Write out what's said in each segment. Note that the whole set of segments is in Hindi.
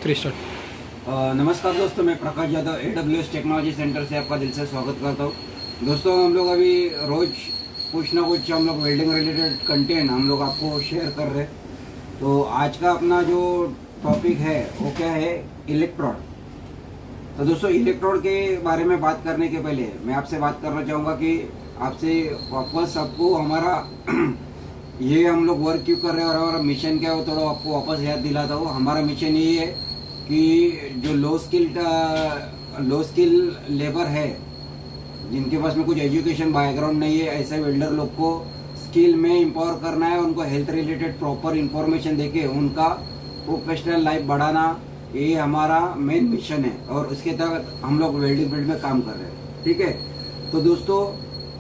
3 स्टार्ट। नमस्कार दोस्तों, मैं Prakash Yadav AWS technology centre से आपका दिल से स्वागत करता हूँ। दोस्तों, हम लोग अभी रोज कुछ ना कुछ हम लोग वेल्डिंग रिलेटेड कंटेंट हम लोग आपको शेयर कर रहे हैं। तो आज का अपना जो टॉपिक है वो क्या है, इलेक्ट्रोड। तो दोस्तों, इलेक्ट्रोड के बारे में बात करने के पहले मैं आपसे बात करना चाहूँगा कि आपसे वापस आपको हमारा ये हम लोग वर्क क्यों कर रहे हैं और हमारा मिशन क्या है वो थोड़ा आपको वापस याद दिलाता हूँ। हमारा मिशन ये है कि जो लो स्किल लेबर है, जिनके पास में कुछ एजुकेशन बैकग्राउंड नहीं है, ऐसे वेल्डर लोग को स्किल में एम्पावर करना है, उनको हेल्थ रिलेटेड प्रॉपर इंफॉर्मेशन देके उनका प्रोफेशनल लाइफ बढ़ाना, ये हमारा मेन मिशन है और उसके तहत हम लोग वेल्डिंग फील्ड में काम कर रहे हैं। ठीक है, तो दोस्तों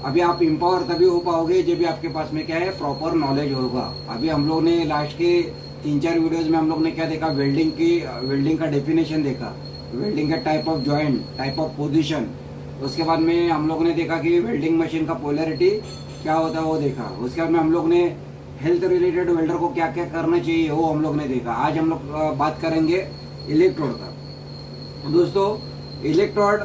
अभी आप एम्पावर तभी हो पाओगे जब भी आपके पास में क्या है, प्रॉपर नॉलेज होगा। अभी हम लोग ने लास्ट के 3-4 वीडियोज में हम लोग ने क्या देखा, वेल्डिंग का डेफिनेशन देखा, वेल्डिंग का type of joint, type of position. उसके बाद में हम लोग ने देखा कि वेल्डिंग मशीन का पोलैरिटी क्या होता है वो देखा। उसके बाद में हम लोग ने हेल्थ रिलेटेड वेल्डर को क्या क्या करना चाहिए वो हम लोग ने देखा। आज हम लोग बात करेंगे इलेक्ट्रोड का। दोस्तों, इलेक्ट्रोड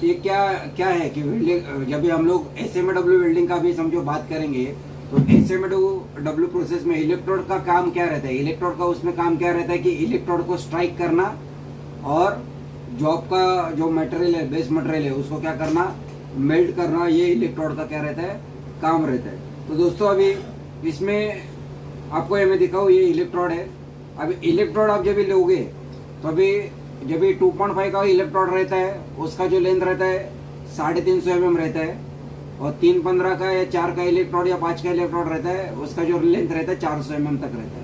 ये क्या है कि वेल्डिंग, जब भी हम लोग SMAW वेल्डिंग का भी समझो बात करेंगे तो SMAW प्रोसेस में इलेक्ट्रोड का काम क्या रहता है, इलेक्ट्रोड का उसमें काम क्या रहता है कि इलेक्ट्रोड को स्ट्राइक करना और जॉब का जो मटेरियल है, बेस मटेरियल है, उसको क्या करना, मेल्ट करना, ये इलेक्ट्रोड का क्या रहता है, काम रहता है। तो दोस्तों अभी इसमें आपको ये मैं दिखाऊँ, ये इलेक्ट्रोड है। अभी इलेक्ट्रोड आप जब भी लोगे तो अभी जब भी 2.5 का इलेक्ट्रोड रहता है, उसका जो लेंथ रहता है 350 mm रहता है, और 3.15 का या 4 का इलेक्ट्रोड या 5 का इलेक्ट्रोड रहता है, उसका जो लेंथ रहता है 400 mm तक रहता है।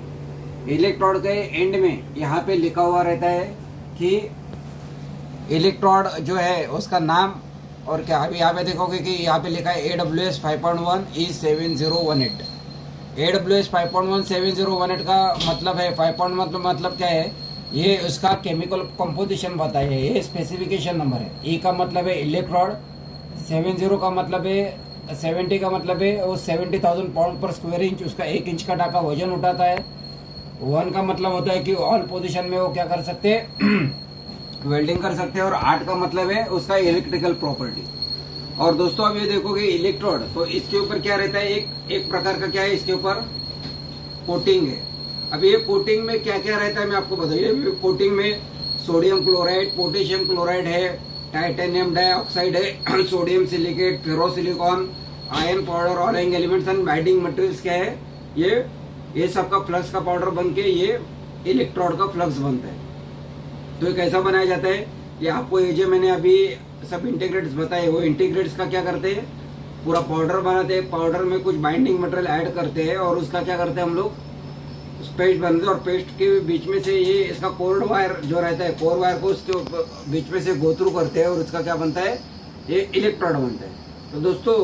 इलेक्ट्रोड के एंड में यहाँ पे लिखा हुआ रहता है कि इलेक्ट्रोड जो है उसका नाम और क्या। अभी यहाँ पे देखोगे कि यहाँ पे लिखा है AWS 5.1 E7018। AWS 5.1 7018 का मतलब है, 5.1 मतलब क्या है, ये उसका केमिकल कंपोजिशन बताया है, ये स्पेसिफिकेशन नंबर है। E का मतलब है इलेक्ट्रोड, 70 का मतलब है, 70 का मतलब है वो 70,000 पाउंड पर स्क्वायर इंच, उसका 1 इंच का टाका वजन उठाता है। 1 का मतलब होता है कि ऑल पोजीशन में वो क्या कर सकते हैं, वेल्डिंग कर सकते हैं, और 8 का मतलब है उसका इलेक्ट्रिकल प्रॉपर्टी। और दोस्तों अब ये देखोगे इलेक्ट्रोड, तो इसके ऊपर क्या रहता है, एक प्रकार का क्या है, इसके ऊपर कोटिंग है। अब ये कोटिंग में क्या क्या रहता है मैं आपको बताइए। कोटिंग में सोडियम क्लोराइड, पोटेशियम क्लोराइड है, टाइटेनियम डाइऑक्साइड है, sodium silicate, ferrosilicon, iron powder, oiling elements and binding materials क्या है, ये सब का फ्लक्स का पाउडर बन के ये इलेक्ट्रोड का फ्लक्स बनता है। तो ये कैसा बनाया जाता है, ये आपको ये जो मैंने अभी सब इंटीग्रेट्स बताए, वो इंटीग्रेट्स का क्या करते हैं, पूरा पाउडर बनाते हैं, पाउडर में कुछ बाइंडिंग मटेरियल ऐड करते हैं और उसका क्या करते हैं हम लोग, पेस्ट बनते हैं, और पेस्ट के बीच में से ये इसका कोर वायर जो रहता है, कोर वायर को उसके बीच में से गो थ्रू करते हैं और उसका क्या बनता है, ये इलेक्ट्रोड बनता है। तो दोस्तों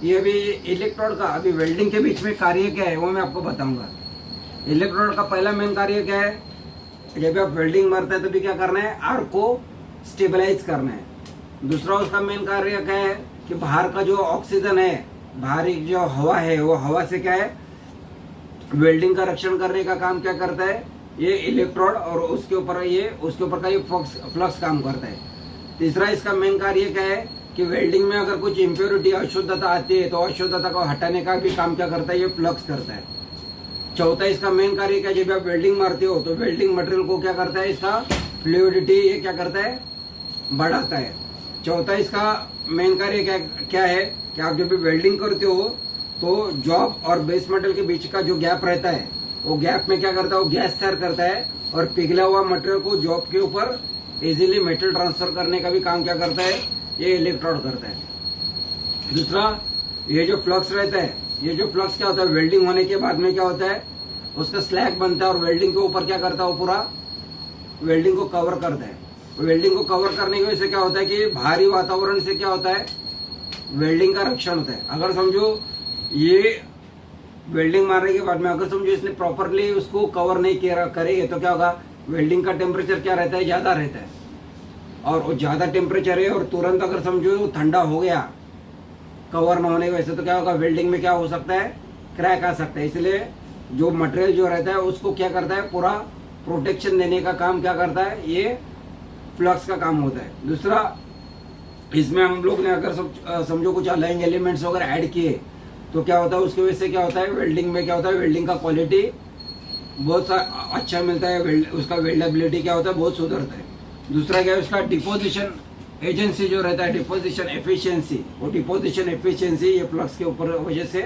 ये अभी इलेक्ट्रोड का अभी वेल्डिंग के बीच में कार्य क्या है वो मैं आपको बताऊंगा। इलेक्ट्रोड का पहला मेन कार्य क्या है, जब आप वेल्डिंग मारते हैं तो भी क्या करना है, आर्क को स्टेबलाइज करना है। दूसरा उसका मेन कार्य क्या है कि बाहर का जो ऑक्सीजन है, बाहरी जो हवा है, वो हवा से क्या है, वेल्डिंग का रक्षण करने का काम क्या करता है ये इलेक्ट्रोड, और उसके ऊपर का ये फ्लक्स काम करता है। तीसरा इसका मेन कार्य क्या है कि वेल्डिंग में अगर कुछ इम्प्योरिटी, अशुद्धता आती है तो अशुद्धता को हटाने का भी काम क्या करता है, ये फ्लक्स करता है। चौथा इसका मेन कार्य क्या है, जब आप वेल्डिंग मारते हो तो वेल्डिंग मटेरियल को क्या करता है, इसका फ्लूइडिटी ये क्या करता है, बढ़ाता है। चौथा इसका मेन कार्य क्या है कि आप जब भी वेल्डिंग करते हो तो जॉब और बेस मेटल के बीच का जो गैप रहता है, वो गैप में क्या करता है, वो गैस तैयार करता है और पिघला हुआ मटेरियल को जॉब के ऊपर इजीली मेटल ट्रांसफर करने का भी काम क्या करता है, ये इलेक्ट्रोड करता है। दूसरा ये जो फ्लक्स रहता है, ये जो फ्लक्स क्या होता है, वेल्डिंग होने के बाद में क्या होता है, उसका स्लैग बनता है और वेल्डिंग के ऊपर क्या करता है, वो पूरा वेल्डिंग को कवर करता है। वेल्डिंग को कवर करने की वजह से क्या होता है कि भारी वातावरण से क्या होता है, वेल्डिंग का रक्षण होता है। अगर समझो ये वेल्डिंग मारने के बाद में अगर समझो इसने प्रॉपरली उसको कवर नहीं किया करेंगे तो क्या होगा, वेल्डिंग का टेम्परेचर क्या रहता है, ज्यादा रहता है, और वो ज्यादा टेम्परेचर है और तुरंत अगर समझो ठंडा हो गया कवर न होने की वजह से, तो क्या होगा, वेल्डिंग में क्या हो सकता है, क्रैक आ सकता है। इसलिए जो मटेरियल जो रहता है उसको क्या करता है, पूरा प्रोटेक्शन देने का काम क्या करता है, ये फ्लक्स का काम होता है। दूसरा, इसमें हम लोग ने अगर समझो कुछ अलाइंग एलिमेंट्स वगैरह ऐड किए तो क्या होता है, उसकी वजह से क्या होता है, वेल्डिंग में क्या होता है, वेल्डिंग का क्वालिटी बहुत अच्छा मिलता है, उसका वेल्डेबिलिटी क्या होता है, बहुत सुधरता है। दूसरा क्या है, उसका डिपोजिशन एजेंसी जो रहता है, डिपोजिशन एफिशिएंसी, वो डिपोजिशन एफिशिएंसी ये फ्लक्स के ऊपर वजह से,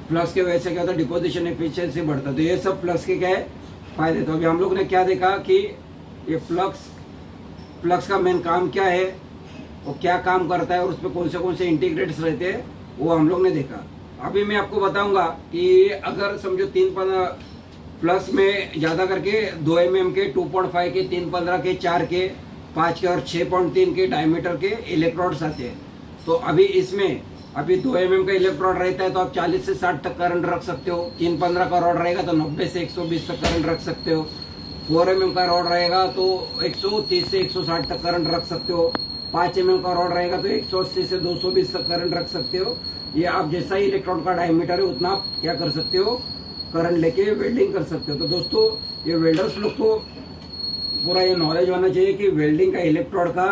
फ्लक्स के वजह से क्या होता है, डिपोजिशन एफिशिएंसी बढ़ता है। तो ये सब फ्लक्स के क्या है, फायदे। तो अभी हम लोग ने क्या देखा कि ये फ्लक्स का मेन काम क्या है, वो क्या काम करता है और उसमें कौन से इंटीग्रेट्स रहते हैं, वो हम लोग ने देखा। अभी मैं आपको बताऊंगा कि अगर समझो 3 फ्लक्स में ज़्यादा करके 2 mm के, 2.5 के, 3.15 के, 4 के, 5 के और 6.3 के डायमीटर के इलेक्ट्रोड्स आते हैं। तो अभी इसमें अभी 2 mm का इलेक्ट्रोड रहता है तो आप 40 से 60 तक करंट रख सकते हो। 3.15 का रॉड रहेगा तो 90 से 120 तक करंट रख सकते हो। 4 mm का रॉड रहेगा तो 130 से 160 तक करंट रख सकते हो। 5 mm का रॉड रहेगा तो 180 से 220 तक करंट रख सकते हो। ये आप जैसा ही इलेक्ट्रोड का डायमीटर है उतना आप क्या कर सकते हो, करंट लेके वेल्डिंग कर सकते हो। तो दोस्तों, ये वेल्डर्स लोग को पूरा ये नॉलेज होना चाहिए कि वेल्डिंग का इलेक्ट्रोड का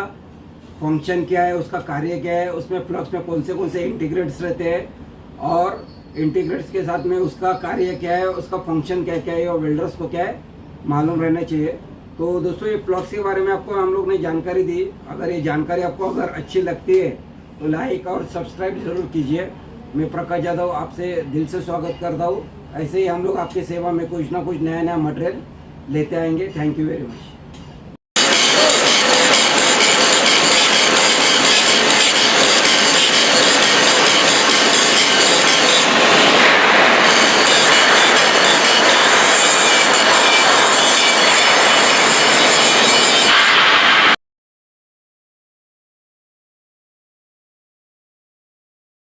फंक्शन क्या है, उसका कार्य क्या है, उसमें फ्लक्स में कौन से इंटीग्रेट्स रहते हैं और इंटीग्रेट्स के साथ में उसका कार्य क्या है, उसका फंक्शन क्या क्या है, और वेल्डर्स को क्या है मालूम रहना चाहिए। तो दोस्तों, ये फ्लक्स के बारे में आपको हम लोग ने जानकारी दी। अगर ये जानकारी आपको अगर अच्छी लगती है तो लाइक और सब्सक्राइब जरूर कीजिए। मैं प्रकाश यादव आपसे दिल से स्वागत करता हूँ। ऐसे ही हम लोग आपकी सेवा में कुछ ना कुछ नया मटेरियल लेते आएंगे। Thank you very much.